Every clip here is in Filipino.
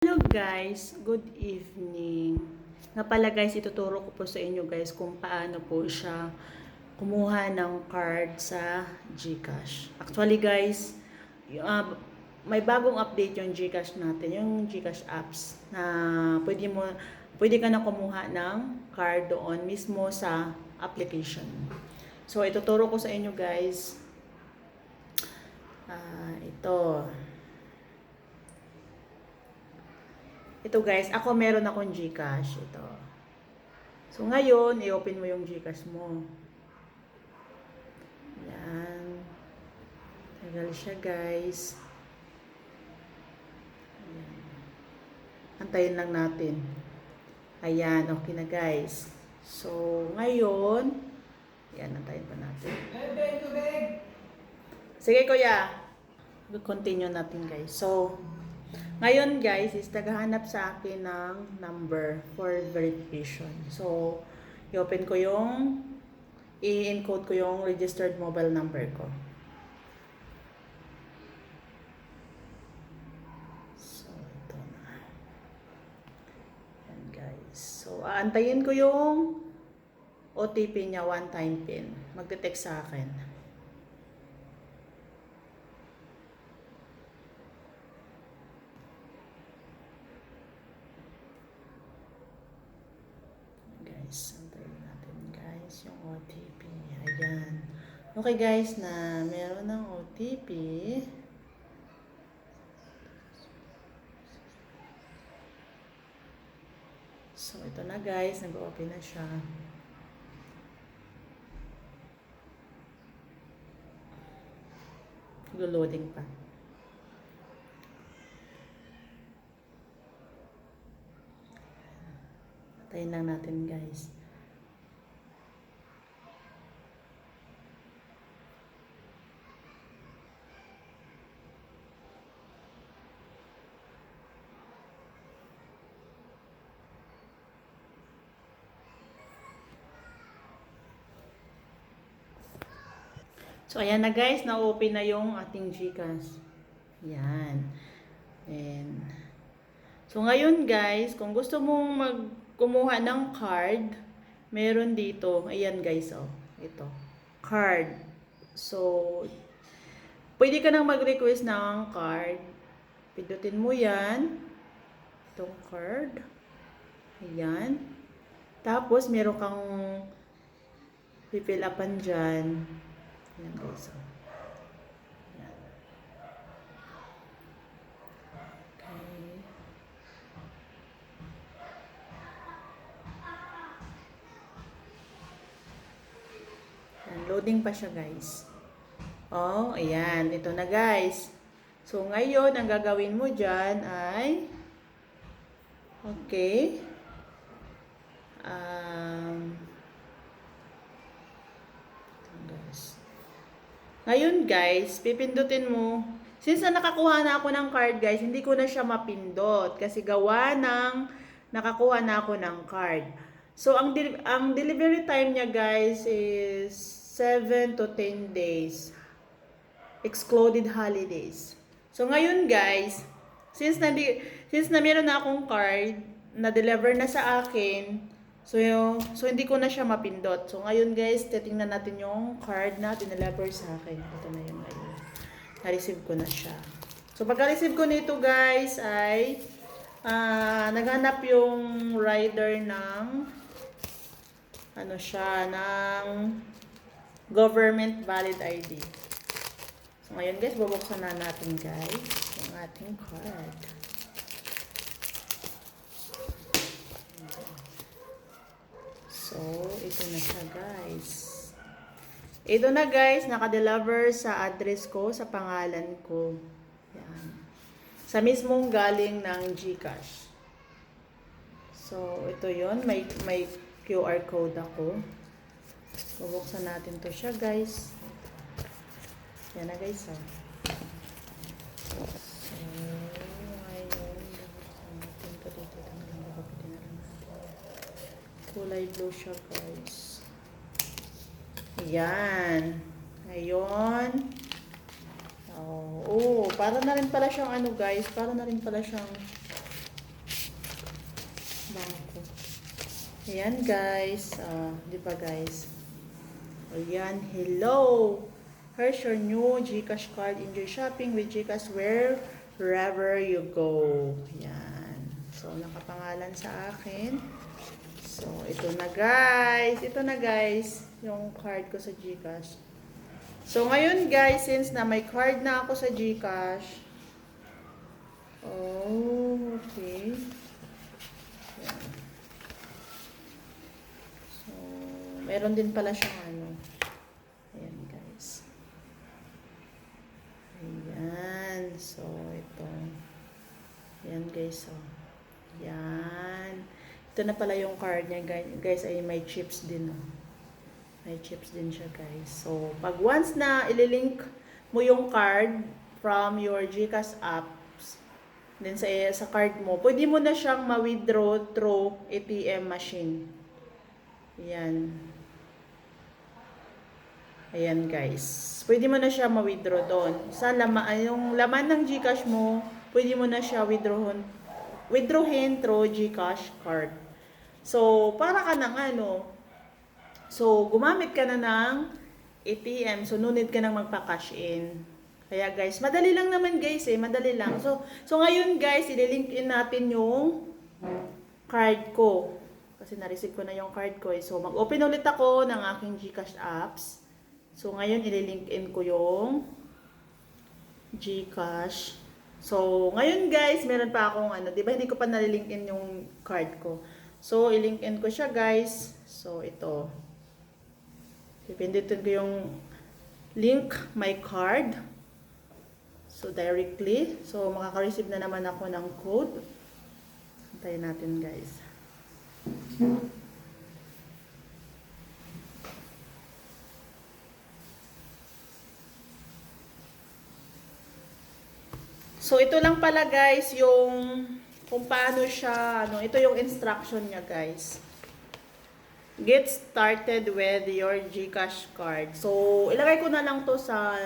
Hello guys, good evening. Nga pala guys, ituturo ko po sa inyo guys kung paano po siya kumuha ng card sa GCash. Actually guys, may bagong update yung GCash natin, yung GCash apps na pwede ka na kumuha ng card doon mismo sa application. So ituturo ko sa inyo guys. Ito. Ito guys, ako meron akong GCash. Ito. So ngayon, i-open mo yung GCash mo. Yan. Tagal siya guys. Ayan. Antayin lang natin. Ayan, okay na guys. So ngayon, yan, antayin pa natin. Sige kuya. Continue natin guys. So, ngayon guys, is naghahanap sa akin ng number for verification. So, i-open ko yung, i-encode ko yung registered mobile number ko. So, ito na. Yan guys. So, aantayin ko yung OTP niya, one-time PIN. Magte-text sa akin. Antayin natin guys yung OTP. Ayan. Okay guys, na meron ng OTP. So ito na guys, nag-open na siya. Loading pa. Tayin lang natin guys. So ayan na guys, na-open na yung ating GCash. Yan. And so ngayon guys, kung gusto mong kumuha ng card, meron dito. Ayan guys, oh. Ito. Card. So, pwede ka nang mag-request ng card. Pindutin mo yan. Itong card. Ayan. Tapos, meron kang fill upan dyan. Ayan guys, oh. Loading pa siya guys. Oh, ayan. Ito na guys. So, ngayon, ang gagawin mo dyan ay okay. Ngayon guys, pipindutin mo. Since na nakakuha na ako ng card guys, hindi ko na siya mapindot. Kasi gawa ng nakakuha na ako ng card. So, ang delivery time niya guys is 7 to 10 days. Excluded holidays. So, ngayon guys, since na meron na akong card, na-deliver na sa akin, so hindi ko na siya mapindot. So, ngayon guys, titingnan natin yung card na dineliver sa akin. Ito na yun ngayon. Na-receive ko na siya. So, pagka-receive ko nito guys, ay naghanap yung rider ng ano siya, ng government valid ID. So, ngayon guys, bubuksan na natin guys yung ating card. So, ito na siya guys. Ito na guys, naka-deliver sa address ko, sa pangalan ko. Yan. Sa mismong galing ng GCash. So, ito yon, may QR code ako. Bubuksan natin to siya guys. Yan na guys, oh. So, ngayon, bubuksan natin to dito. Kulay blue siya guys. Ayan. Ngayon. Oh, para na rin pala siyang ano guys, para na rin pala siyang ako. Ayan guys. Di ba guys? Ayan. Hello! Here's your new GCash card. Enjoy shopping with GCash wherever you go. Ayan. So, nakapangalan sa akin. So, ito na guys. Ito na guys. Yung card ko sa GCash. So, ngayon guys, since na may card na ako sa GCash. Oh, okay. Ayan. So, meron din pala siyang ano. Ayan guys. Ayan. So, ito. Ayan guys. So, ayan. Ito na pala yung card niya guys. Ay may chips din. Oh. May chips din siya guys. So, pag once na ililink mo yung card from your GCash apps, then sa card mo, pwede mo na siyang ma-withdraw through ATM machine. Ayan. Ayan guys. Pwede mo na siya ma-withdraw doon. Yung laman ng GCash mo, pwede mo na siya withdrawin through GCash card. So, para ka ng ano, so, gumamit ka na ng ATM. So, no need ka nang magpa-cash in. Kaya guys, madali lang naman guys madali lang. So ngayon guys, ililink in natin yung card ko. Kasi na-receive ko na yung card ko. So, mag-open ulit ako ng aking GCash apps. So, ngayon, ililink in ko yung GCash. So, ngayon guys, meron pa akong ano, di ba hindi ko pa nalilink in yung card ko. So, ilink in ko siya guys. So, ito. Pipindutin ko yung link my card. So, directly. So, makaka-receive na naman ako ng code. Antayin natin guys. So, ito lang pala guys yung kung paano siya, ano, ito yung instruction niya guys. Get started with your GCash card. So, ilagay ko na lang to sa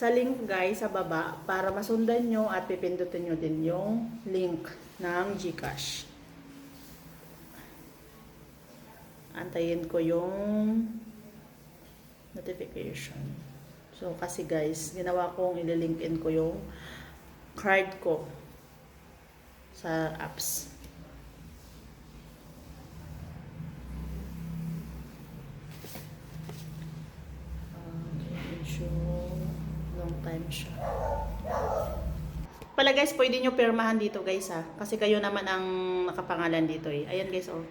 link guys sa baba para masundan nyo at pipindutin nyo din yung link ng GCash. Antayin ko yung notification. So, kasi guys, ginawa kong ililink in ko yung card ko sa apps. Long time siya. Pala guys, pwede nyo pirmahan dito guys ha. Kasi kayo naman ang nakapangalan dito eh. Ayan guys oh.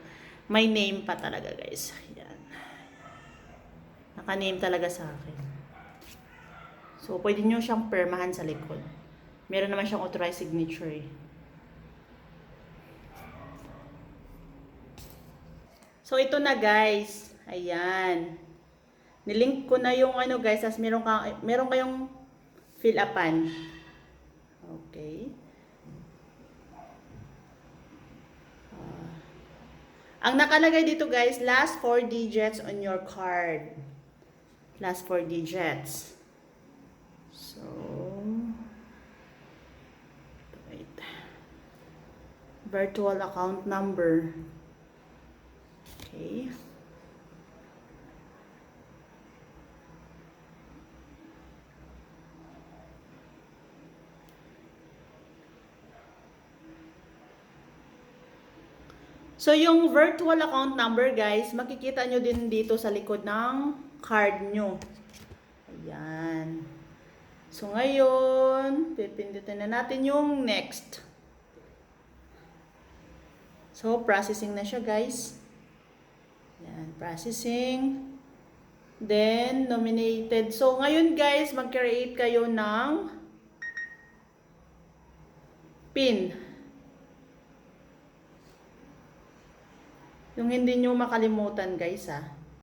May name pa talaga guys. Ayan. Naka-name talaga sa akin. So, pwede nyo siyang pirmahan sa likod. Meron naman siyang authorized signature eh. So, ito na guys. Ayan. Nilink ko na yung ano guys, as meron kayong fill upan. Okay. Ang nakalagay dito guys, last 4 digits on your card. Last 4 digits. So, wait. Virtual account number. Okay. So, yung virtual account number, guys, makikita nyo din dito sa likod ng card nyo. Ayan. So, ngayon, pipindutin na natin yung next. So, processing na siya, guys. Ayan, processing. Then, nominated. So, ngayon, guys, mag-create kayo ng PIN. Yung hindi nyo makalimutan guys ha.